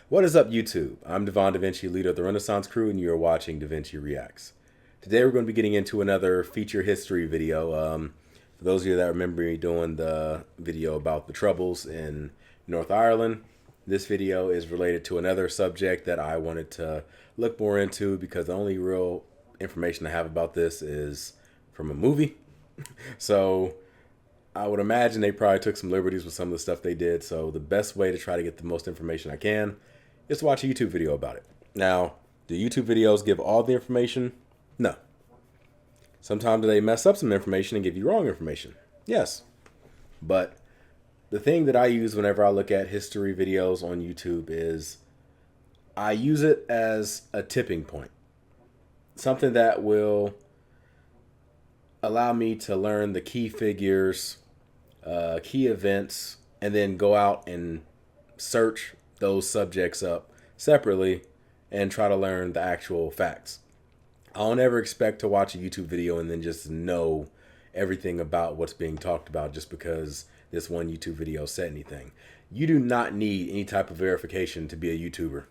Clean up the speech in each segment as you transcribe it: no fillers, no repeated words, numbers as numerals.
What is up, YouTube? I'm Devon DaVinci, leader of the Renaissance crew, and you're watching DaVinci Reacts. Today we're going to be getting into another feature history video. For those of you that remember me doing the video about the Troubles in North Ireland, this video is related to another subject that I wanted to look more into because the only real information I have about this is from a movie. So I would imagine they probably took some liberties with some of the stuff they did. So the best way to try to get the most information I can is to watch a YouTube video about it. Now, do YouTube videos give all the information? No. Sometimes they mess up some information and give you wrong information. Yes. But the thing that I use whenever I look at history videos on YouTube is I use it as a tipping point. Something that will allow me to learn the key figures, key events, and then go out and search those subjects up separately and try to learn the actual facts. I don't ever expect to watch a YouTube video and then just know everything about what's being talked about just because this one YouTube video said anything. You do not need any type of verification to be a YouTuber.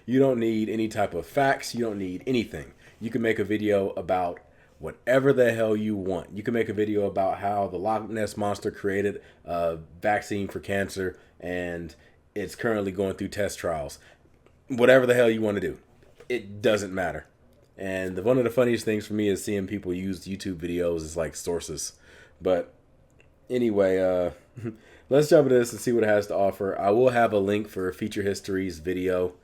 You don't need any type of facts. You don't need anything. You can make a video about whatever the hell you want. You can make a video about how the Loch Ness Monster created a vaccine for cancer and it's currently going through test trials. Whatever the hell you want to do. It doesn't matter. And one of the funniest things for me is seeing people use YouTube videos as like sources. But anyway, let's jump into this and see what it has to offer. I will have a link for Feature History's video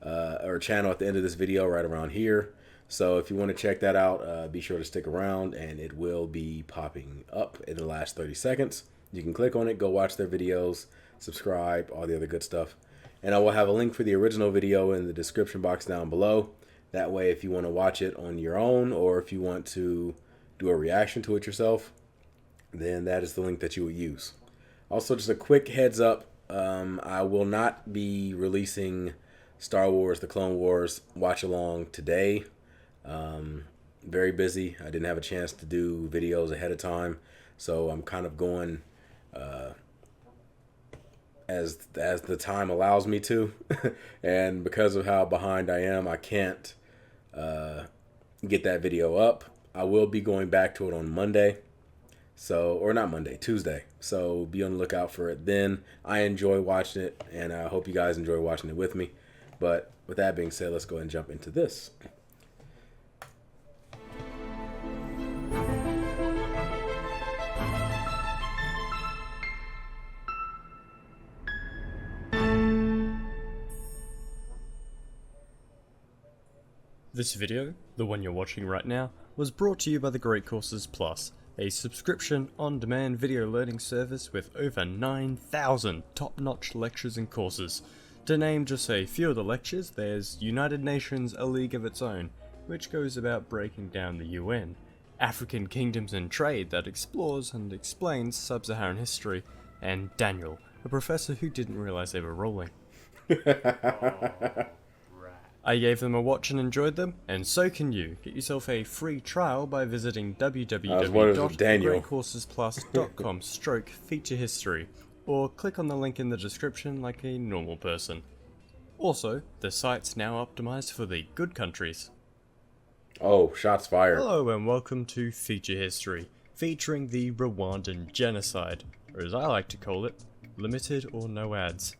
or channel at the end of this video right around here. So if you want to check that out, be sure to stick around and it will be popping up in the last 30 seconds. You can click on it, go watch their videos, subscribe, all the other good stuff. And I will have a link for the original video in the description box down below. That way, if you want to watch it on your own or if you want to do a reaction to it yourself, then that is the link that you will use. Also, just a quick heads up, I will not be releasing Star Wars, The Clone Wars watch along today. Very busy. I didn't have a chance to do videos ahead of time, so I'm kind of going as the time allows me to. And because of how behind I am, I can't get that video up. I will be going back to it on Monday. So, or not Monday, Tuesday. So be on the lookout for it then. I enjoy watching it, and I hope you guys enjoy watching it with me. But with that being said, let's go ahead and jump into this. This video, the one you're watching right now, was brought to you by the Great Courses Plus, a subscription on-demand video learning service with over 9,000 top-notch lectures and courses. To name just a few of the lectures, there's United Nations: A League of Its Own, which goes about breaking down the UN, African Kingdoms and Trade that explores and explains sub-Saharan history, and Daniel, a professor who didn't realize they were rolling. I gave them a watch and enjoyed them, and so can you. Get yourself a free trial by visiting www.greatcoursesplus.com/featurehistory, or click on the link in the description like a normal person. Also, the site's now optimized for the good countries. Oh, shots fired. Hello and welcome to Feature History, featuring the Rwandan Genocide, or as I like to call it, limited or no ads.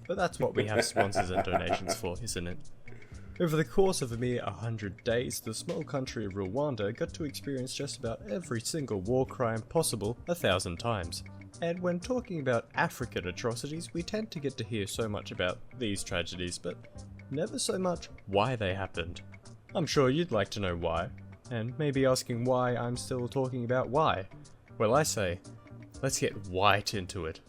But that's what we have sponsors and donations for, isn't it? Over the course of a mere 100 days, the small country of Rwanda got to experience just about every single war crime possible 1,000 times. And when talking about African atrocities, we tend to get to hear so much about these tragedies, but never so much why they happened. I'm sure you'd like to know why, and maybe asking why I'm still talking about why. Well, I say, let's get right into it.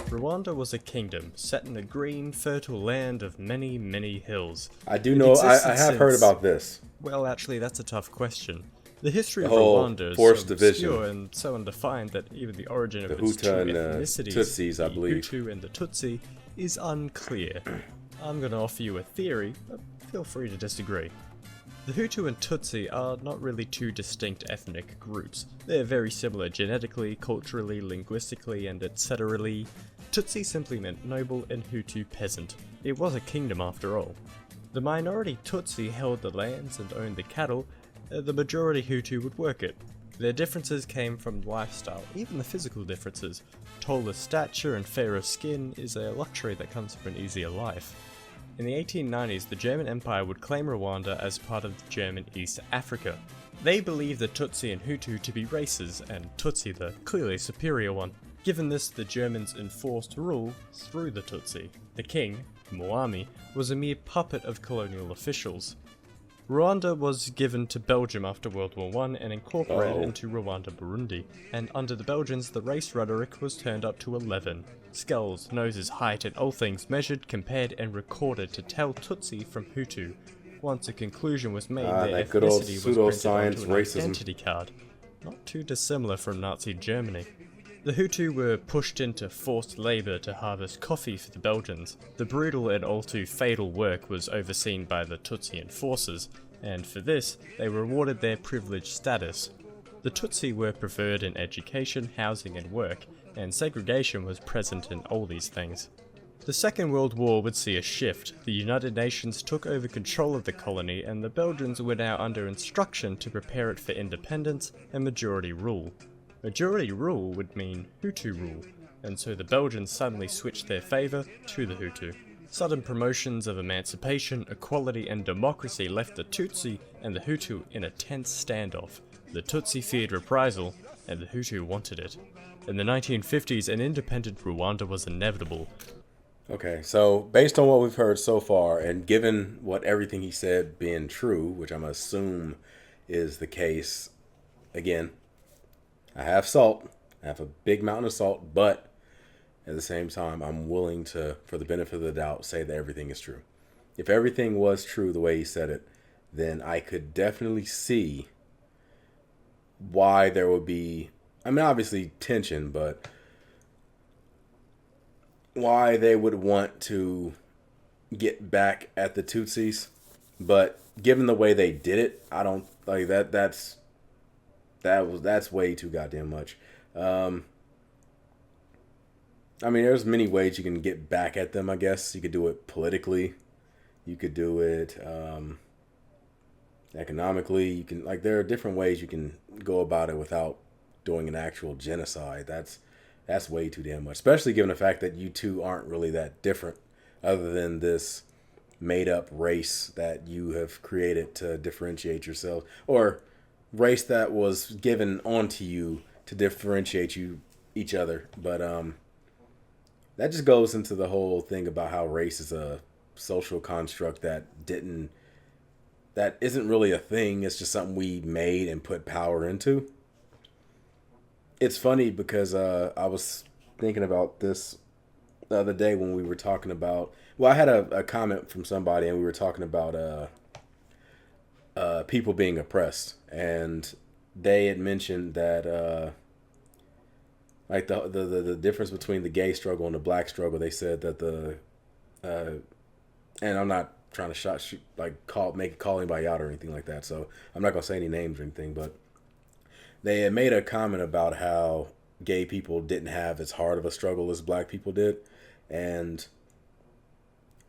Rwanda was a kingdom set in a green, fertile land of many, many hills. I do know, I have heard about this. Well, actually, that's a tough question. The history of whole Rwanda is forced so division. obscure and so undefined that even the origin of The its two Hutu and ethnicities, Tutsis, I the believe. Hutu and the Tutsi, is unclear. I'm going to offer you a theory, but feel free to disagree. The Hutu and Tutsi are not really two distinct ethnic groups. They're very similar genetically, culturally, linguistically, and etc. Tutsi simply meant noble and Hutu peasant. It was a kingdom after all. The minority Tutsi held the lands and owned the cattle, the majority Hutu would work it. Their differences came from lifestyle, even the physical differences. Taller stature and fairer skin is a luxury that comes from an easier life. In the 1890s, the German Empire would claim Rwanda as part of German East Africa. They believed the Tutsi and Hutu to be races, and Tutsi the clearly superior one. Given this, the Germans enforced rule through the Tutsi. The king, Mwami, was a mere puppet of colonial officials. Rwanda was given to Belgium after World War I and incorporated into Rwanda-Burundi, and under the Belgians the race rhetoric was turned up to 11. Skulls, noses, height and all things measured, compared and recorded to tell Tutsi from Hutu. Once a conclusion was made, their that good old ethnicity was printed onto an racism. identity card. Not too dissimilar from Nazi Germany. The Hutu were pushed into forced labour to harvest coffee for the Belgians. The brutal and all too fatal work was overseen by the Tutsi enforcers, and for this, they rewarded their privileged status. The Tutsi were preferred in education, housing and work, and segregation was present in all these things. The Second World War would see a shift. The United Nations took over control of the colony, and the Belgians were now under instruction to prepare it for independence and majority rule. Majority rule would mean Hutu rule, and so the Belgians suddenly switched their favour to the Hutu. Sudden promotions of emancipation, equality and democracy left the Tutsi and the Hutu in a tense standoff. The Tutsi feared reprisal, and the Hutu wanted it. In the 1950s, an independent Rwanda was inevitable. Okay, so based on what we've heard so far, and given what everything he said being true, which I'm assume is the case, again, I have salt. I have a big mountain of salt, but at the same time, I'm willing to, for the benefit of the doubt, say that everything is true. If everything was true the way he said it, then I could definitely see why there would be, I mean, obviously tension, but why they would want to get back at the Tutsis. But given the way they did it, I don't like that. That's way too goddamn much. I mean, there's many ways you can get back at them, I guess. You could do it politically. You could do it economically. You can, like, there are different ways you can go about it without doing an actual genocide. That's way too damn much, especially given the fact that you two aren't really that different other than this made-up race that you have created to differentiate yourself, or race that was given onto you to differentiate each other. But that just goes into the whole thing about how race is a social construct that isn't really a thing. It's just something we made and put power into. It's funny because I was thinking about this the other day when we were talking about, well, I had a comment from somebody and we were talking about people being oppressed, and they had mentioned that like the difference between the gay struggle and the black struggle. They said that and I'm not trying to call anybody out or anything like that, so I'm not gonna say any names or anything, but they had made a comment about how gay people didn't have as hard of a struggle as black people did. And,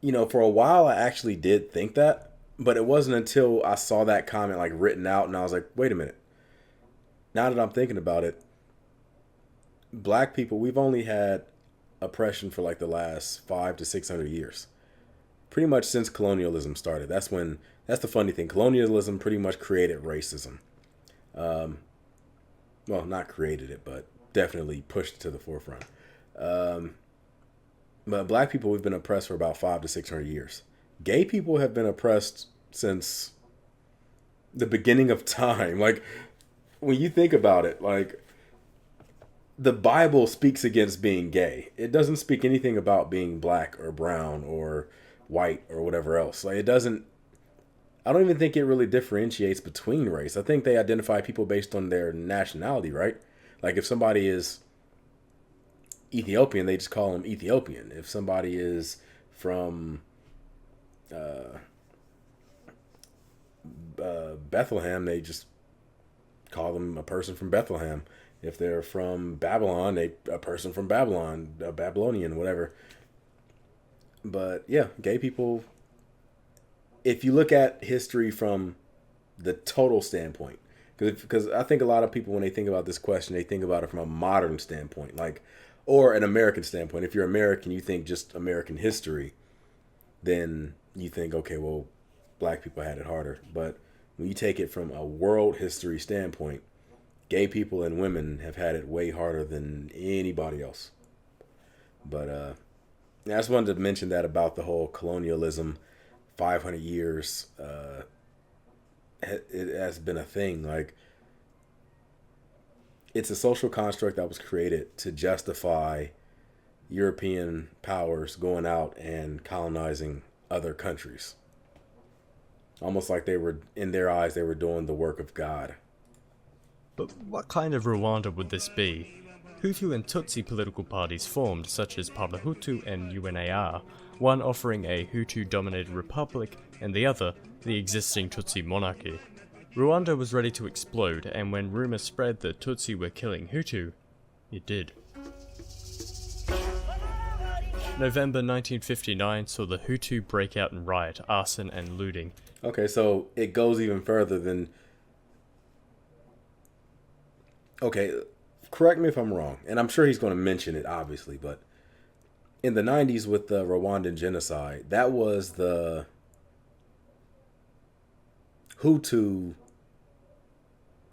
you know, for a while I actually did think that, but it wasn't until I saw that comment like written out and I was like, wait a minute. Now that I'm thinking about it, black people, we've only had oppression for like the last 500 to 600 years. Pretty much since colonialism started. That's the funny thing. Colonialism pretty much created racism. Well, not created it, but definitely pushed it to the forefront. But black people, we've been oppressed for about 500 to 600 years. Gay people have been oppressed since the beginning of time. Like, when you think about it, like, the Bible speaks against being gay. It doesn't speak anything about being black or brown or white or whatever else. Like, it doesn't, I don't even think it really differentiates between race. I think they identify people based on their nationality, right? Like, if somebody is Ethiopian, they just call them Ethiopian. If somebody is from Bethlehem, they just call them a person from Bethlehem. If they're from Babylon, a person from Babylon, a Babylonian, whatever. But yeah, gay people. If you look at history from the total standpoint, because I think a lot of people when they think about this question, they think about it from a modern standpoint, like, or an American standpoint. If you're American, you think just American history, then you think, okay, well, black people had it harder. But when you take it from a world history standpoint, gay people and women have had it way harder than anybody else. But I just wanted to mention that about the whole colonialism, 500 years. It has been a thing. Like, it's a social construct that was created to justify European powers going out and colonizing other countries. Almost like they were, in their eyes, they were doing the work of God. But what kind of Rwanda would this be? Hutu and Tutsi political parties formed, such as Parmehutu and UNAR, one offering a Hutu-dominated republic and the other the existing Tutsi monarchy. Rwanda was ready to explode, and when rumours spread that Tutsi were killing Hutu, it did. November 1959 saw the Hutu break out in riot, arson and looting. Okay, so it goes even further than... Okay, correct me if I'm wrong, and I'm sure he's going to mention it, obviously, but in the 90s with the Rwandan genocide, that was the Hutu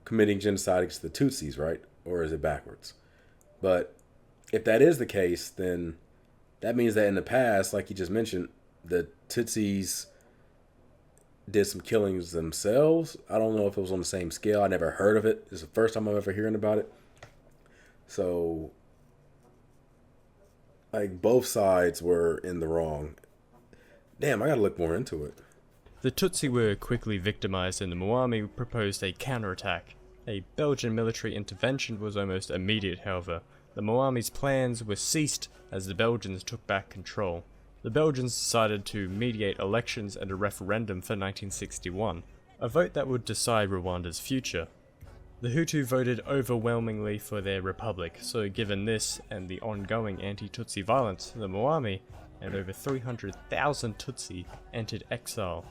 committing genocide against the Tutsis, right? Or is it backwards? But if that is the case, then that means that in the past, like you just mentioned, the Tutsis did some killings themselves. I don't know if it was on the same scale. I never heard of it. It's the first time I'm ever hearing about it. So, like, both sides were in the wrong. Damn, I gotta look more into it. The Tutsi were quickly victimized and the Mwami proposed a counterattack. A Belgian military intervention was almost immediate, however. The Mwami's plans were ceased as the Belgians took back control. The Belgians decided to mediate elections and a referendum for 1961, a vote that would decide Rwanda's future. The Hutu voted overwhelmingly for their republic, so given this and the ongoing anti-Tutsi violence, the Mwami and over 300,000 Tutsi entered exile.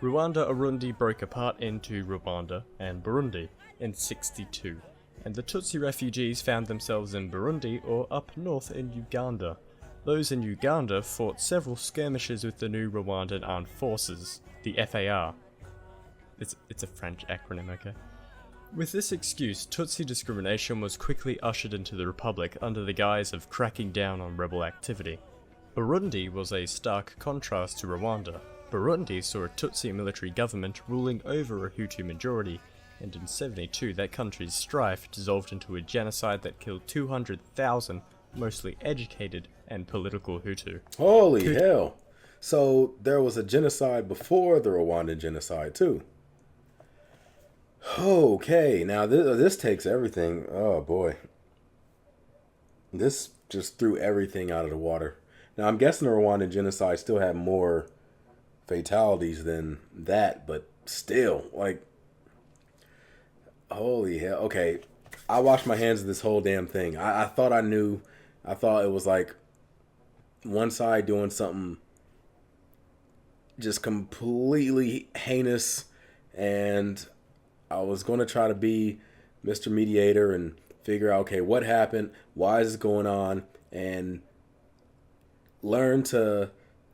Rwanda-Urundi broke apart into Rwanda and Burundi in '62, and the Tutsi refugees found themselves in Burundi or up north in Uganda. Those in Uganda fought several skirmishes with the new Rwandan Armed Forces, the FAR. It's a French acronym, okay? With this excuse, Tutsi discrimination was quickly ushered into the Republic under the guise of cracking down on rebel activity. Burundi was a stark contrast to Rwanda. Burundi saw a Tutsi military government ruling over a Hutu majority, and in '72 that country's strife dissolved into a genocide that killed 200,000 mostly educated and political Hutu. Holy hell. So there was a genocide before the Rwandan genocide too. Okay, now this takes everything. Oh boy. This just threw everything out of the water. Now I'm guessing the Rwandan genocide still had more fatalities than that, but still, like, holy hell. Okay, I washed my hands of this whole damn thing. I thought I knew. I thought it was like one side doing something just completely heinous, and I was going to try to be Mr. Mediator and figure out, okay, what happened, why is this going on, and learn to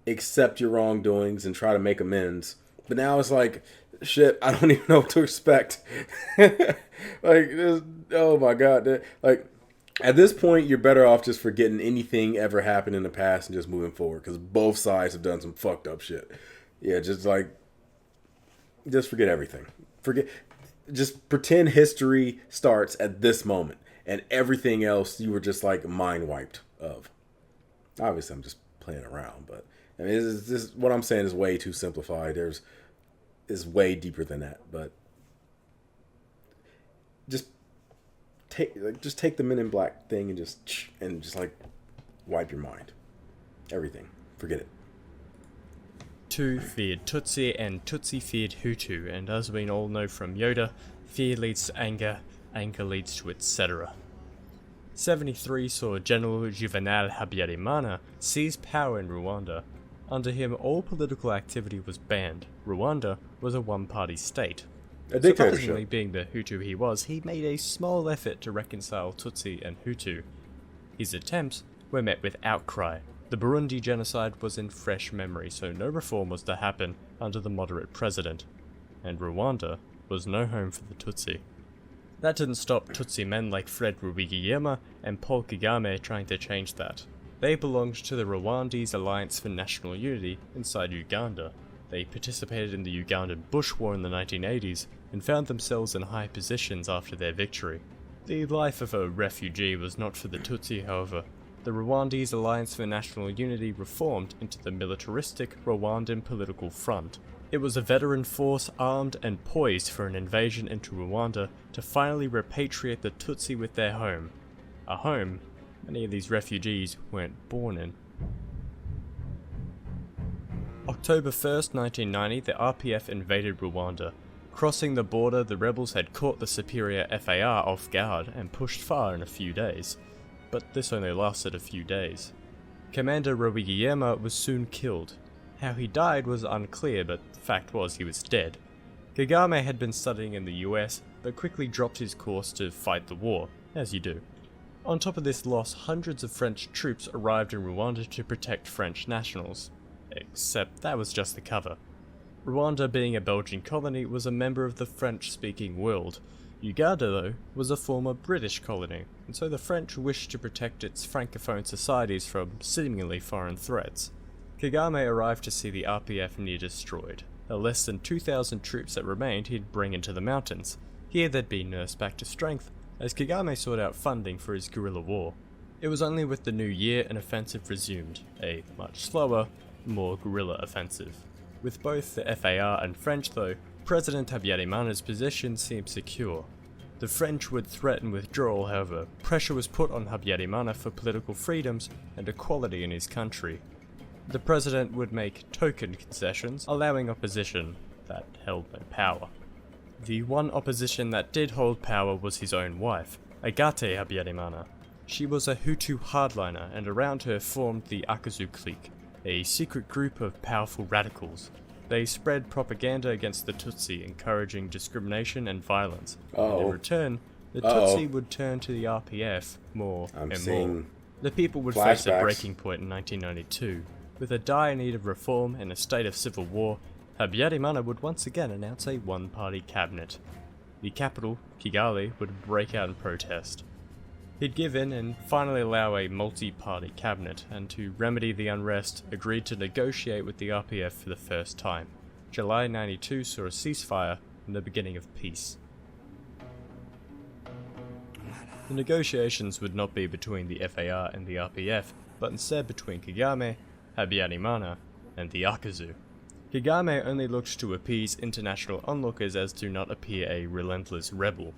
accept your wrongdoings and try to make amends. But now it's like, shit, I don't even know what to expect. Like, oh my God. Like, at this point, you're better off just forgetting anything ever happened in the past and just moving forward, because both sides have done some fucked up shit. Yeah, just forget everything. Just pretend history starts at this moment, and everything else you were just like mind wiped of. Obviously, I'm just playing around, but I mean, what I'm saying is way too simplified. Is way deeper than that, but just take the Men in Black thing and just like wipe your mind. Everything, forget it. Hutu feared Tutsi and Tutsi feared Hutu, and as we all know from Yoda, fear leads to anger, anger leads to etc. 73 saw General Juvenal Habyarimana seize power in Rwanda. Under him, all political activity was banned. Rwanda was a one-party state. A dictatorship. Surprisingly, being the Hutu he was, he made a small effort to reconcile Tutsi and Hutu. His attempts were met with outcry. The Burundi genocide was in fresh memory, so no reform was to happen under the moderate president. And Rwanda was no home for the Tutsi. That didn't stop Tutsi men like Fred Rwigiyema and Paul Kagame trying to change that. They belonged to the Rwandese Alliance for National Unity inside Uganda. They participated in the Ugandan Bush War in the 1980s and found themselves in high positions after their victory. The life of a refugee was not for the Tutsi, however. The Rwandese Alliance for National Unity reformed into the militaristic Rwandan political front. It was a veteran force armed and poised for an invasion into Rwanda to finally repatriate the Tutsi with their home. A home many of these refugees weren't born in. October 1st, 1990, the RPF invaded Rwanda. Crossing the border, the rebels had caught the superior FAR off guard and pushed far in a few days. But this only lasted a few days. Commander Rwigiyema was soon killed. How he died was unclear, but the fact was he was dead. Kagame had been studying in the US, but quickly dropped his course to fight the war, as you do. On top of this loss, hundreds of French troops arrived in Rwanda to protect French nationals. Except that was just the cover. Rwanda, being a Belgian colony, was a member of the French-speaking world. Uganda, though, was a former British colony, and so the French wished to protect its francophone societies from seemingly foreign threats. Kagame arrived to see the RPF near destroyed. The less than 2,000 troops that remained he'd bring into the mountains. Here they'd be nursed back to strength, as Kagame sought out funding for his guerrilla war. It was only with the new year an offensive resumed, a much slower, more guerrilla offensive. With both the FAR and French though, President Habyarimana's position seemed secure. The French would threaten withdrawal, however. Pressure was put on Habyarimana for political freedoms and equality in his country. The president would make token concessions, allowing opposition that held no power. The one opposition that did hold power was his own wife, Agathe Habyarimana. She was a Hutu hardliner, and around her formed the Akazu clique, a secret group of powerful radicals. They spread propaganda against the Tutsi, encouraging discrimination and violence. And in return, the Tutsi would turn to the RPF more and more. The people would face a breaking point in 1992. With a dire need of reform and a state of civil war, Habyarimana would once again announce a one-party cabinet. The capital, Kigali, would break out in protest. He'd give in and finally allow a multi-party cabinet, and to remedy the unrest, agreed to negotiate with the RPF for the first time. July 92 saw a ceasefire and the beginning of peace. The negotiations would not be between the FAR and the RPF, but instead between Kagame, Habyarimana, and the Akazu. Kagame only looked to appease international onlookers as to not appear a relentless rebel.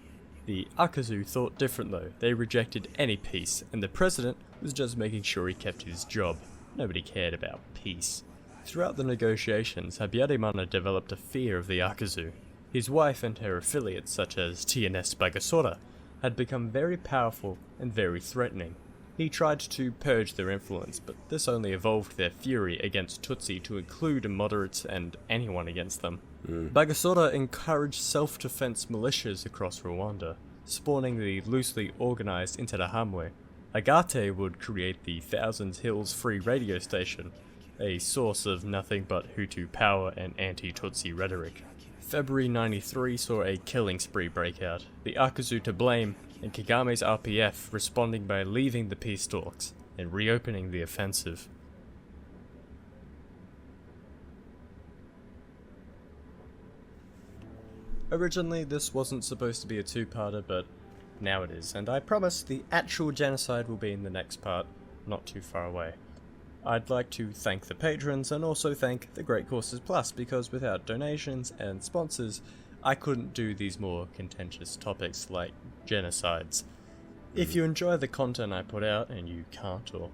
The Akazu thought different though. They rejected any peace, and the president was just making sure he kept his job. Nobody cared about peace. Throughout the negotiations, Habyarimana developed a fear of the Akazu. His wife and her affiliates, such as TNS Bagasora, had become very powerful and very threatening. He tried to purge their influence, but this only evolved their fury against Tutsi to include moderates and anyone against them. Bagasora encouraged self-defense militias across Rwanda, spawning the loosely organized Interahamwe. Agathe would create the Thousand Hills Free Radio Station, a source of nothing but Hutu power and anti-Tutsi rhetoric. February 93 saw a killing spree break out, the Akazu to blame, and Kagame's RPF responding by leaving the peace talks and reopening the offensive. Originally, this wasn't supposed to be a two-parter, but now it is, and I promise the actual genocide will be in the next part, not too far away. I'd like to thank the patrons and also thank the Great Courses Plus, because without donations and sponsors, I couldn't do these more contentious topics like genocides. If you enjoy the content I put out and you can't or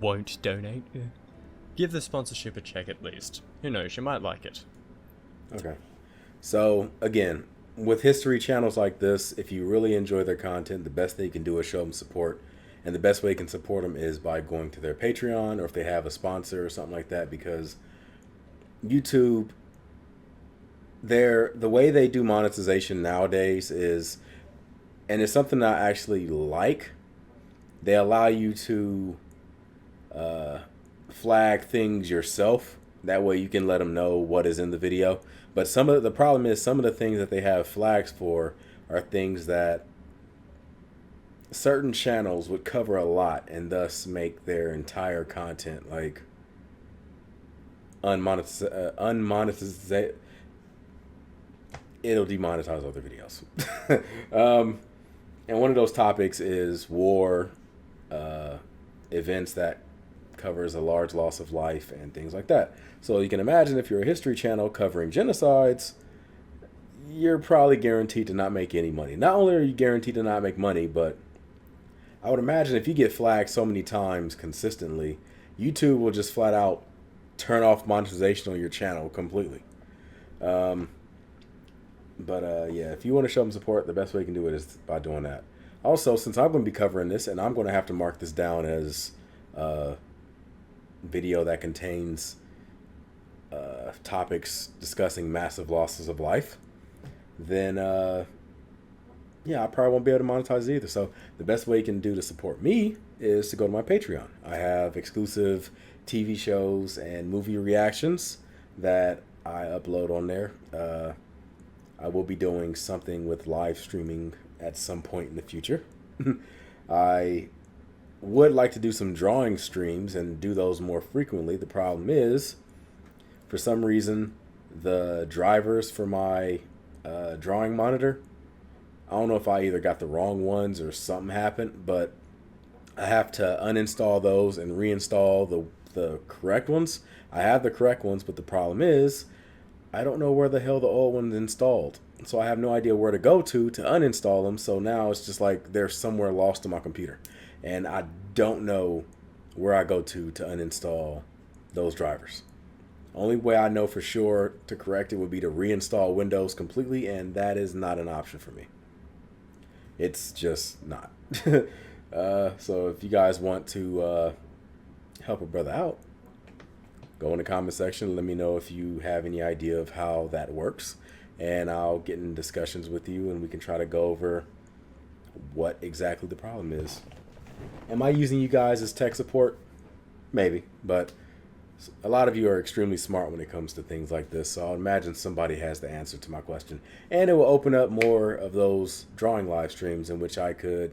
won't donate, give the sponsorship a check at least. Who knows, you might like it. Okay. So, again, with history channels like this, if you really enjoy their content, the best they can do is show them support. And the best way you can support them is by going to their Patreon, or if they have a sponsor or something like that, because YouTube, the way they do monetization nowadays is, and it's something I actually like, they allow you to flag things yourself. That way you can let them know what is in the video. But the problem is some of the things that they have flags for are things that certain channels would cover a lot and thus make their entire content like unmonetized. It'll demonetize other videos. And one of those topics is war, events that covers a large loss of life and things like that. So you can imagine if you're a history channel covering genocides, you're probably guaranteed to not make any money. Not only are you guaranteed to not make money, but I would imagine if you get flagged so many times consistently, YouTube will just flat out turn off monetization on your channel completely. Yeah, if you want to show them support, the best way you can do it is by doing that. Also, since I'm going to be covering this, and I'm going to have to mark this down as a video that contains topics discussing massive losses of life, then yeah, I probably won't be able to monetize it either. So the best way you can do to support me is to go to my Patreon. I have exclusive TV shows and movie reactions that I upload on there. I will be doing something with live streaming at some point in the future. I would like to do some drawing streams and do those more frequently. The problem is, for some reason, the drivers for my drawing monitor, I don't know if I either got the wrong ones or something happened, but I have to uninstall those and reinstall the correct ones. I have the correct ones, but the problem is I don't know where the hell the old one's installed. So I have no idea where to go to uninstall them. So now it's just like they're somewhere lost on my computer. And I don't know where I go to uninstall those drivers. Only way I know for sure to correct it would be to reinstall Windows completely, and that is not an option for me. It's just not. So if you guys want to help a brother out, go in the comment section. Let me know if you have any idea of how that works, and I'll get in discussions with you, and we can try to go over what exactly the problem is. Am I using you guys as tech support? Maybe, but a lot of you are extremely smart when it comes to things like this, so I'll imagine somebody has the answer to my question. And it will open up more of those drawing live streams in which I could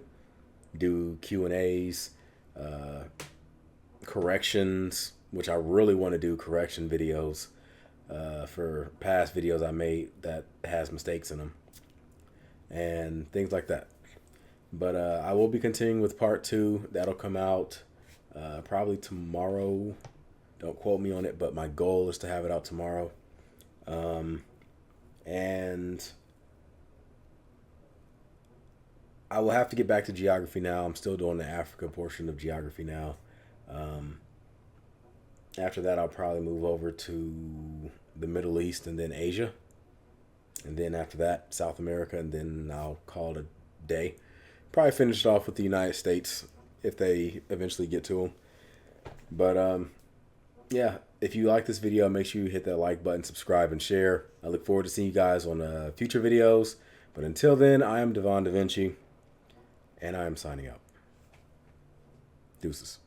do Q&As, corrections, which I really want to do correction videos for past videos I made that has mistakes in them, and things like that. But I will be continuing with part 2. That'll come out probably tomorrow. Don't quote me on it, but my goal is to have it out tomorrow. And I will have to get back to geography now. I'm still doing the Africa portion of geography now. After that, I'll probably move over to the Middle East and then Asia. And then after that, South America, and then I'll call it a day. Probably finish it off with the United States if they eventually get to them. But yeah, if you like this video, make sure you hit that like button, subscribe, and share. I look forward to seeing you guys on future videos. But until then, I am Devon DaVinci, and I am signing out. Deuces.